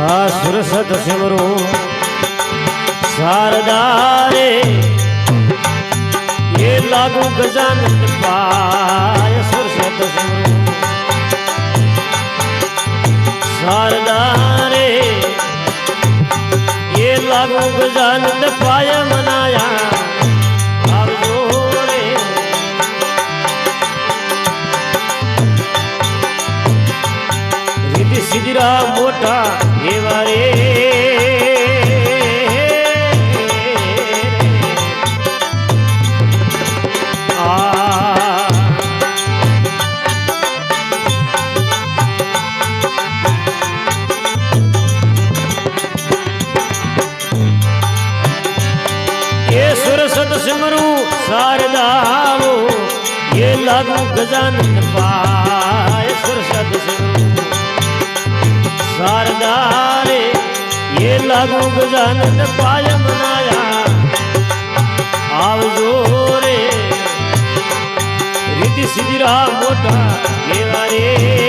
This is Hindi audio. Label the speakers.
Speaker 1: सुरसत सिमरू शारदा रे ये लागू गजानन पाय सुरसत सिमरू शारदा रे ये लागू गजानन पाय मनाया सिद्धरा मोटा एवा रे ये सुरसत सिमरू शारदाओ ये लागू गजानन पाय सुरसत सिमरू शारदा रे ये लागू गजानन पाय मनाया आवजो रे रिद्धि सिद्धरा मोटा एवा रे।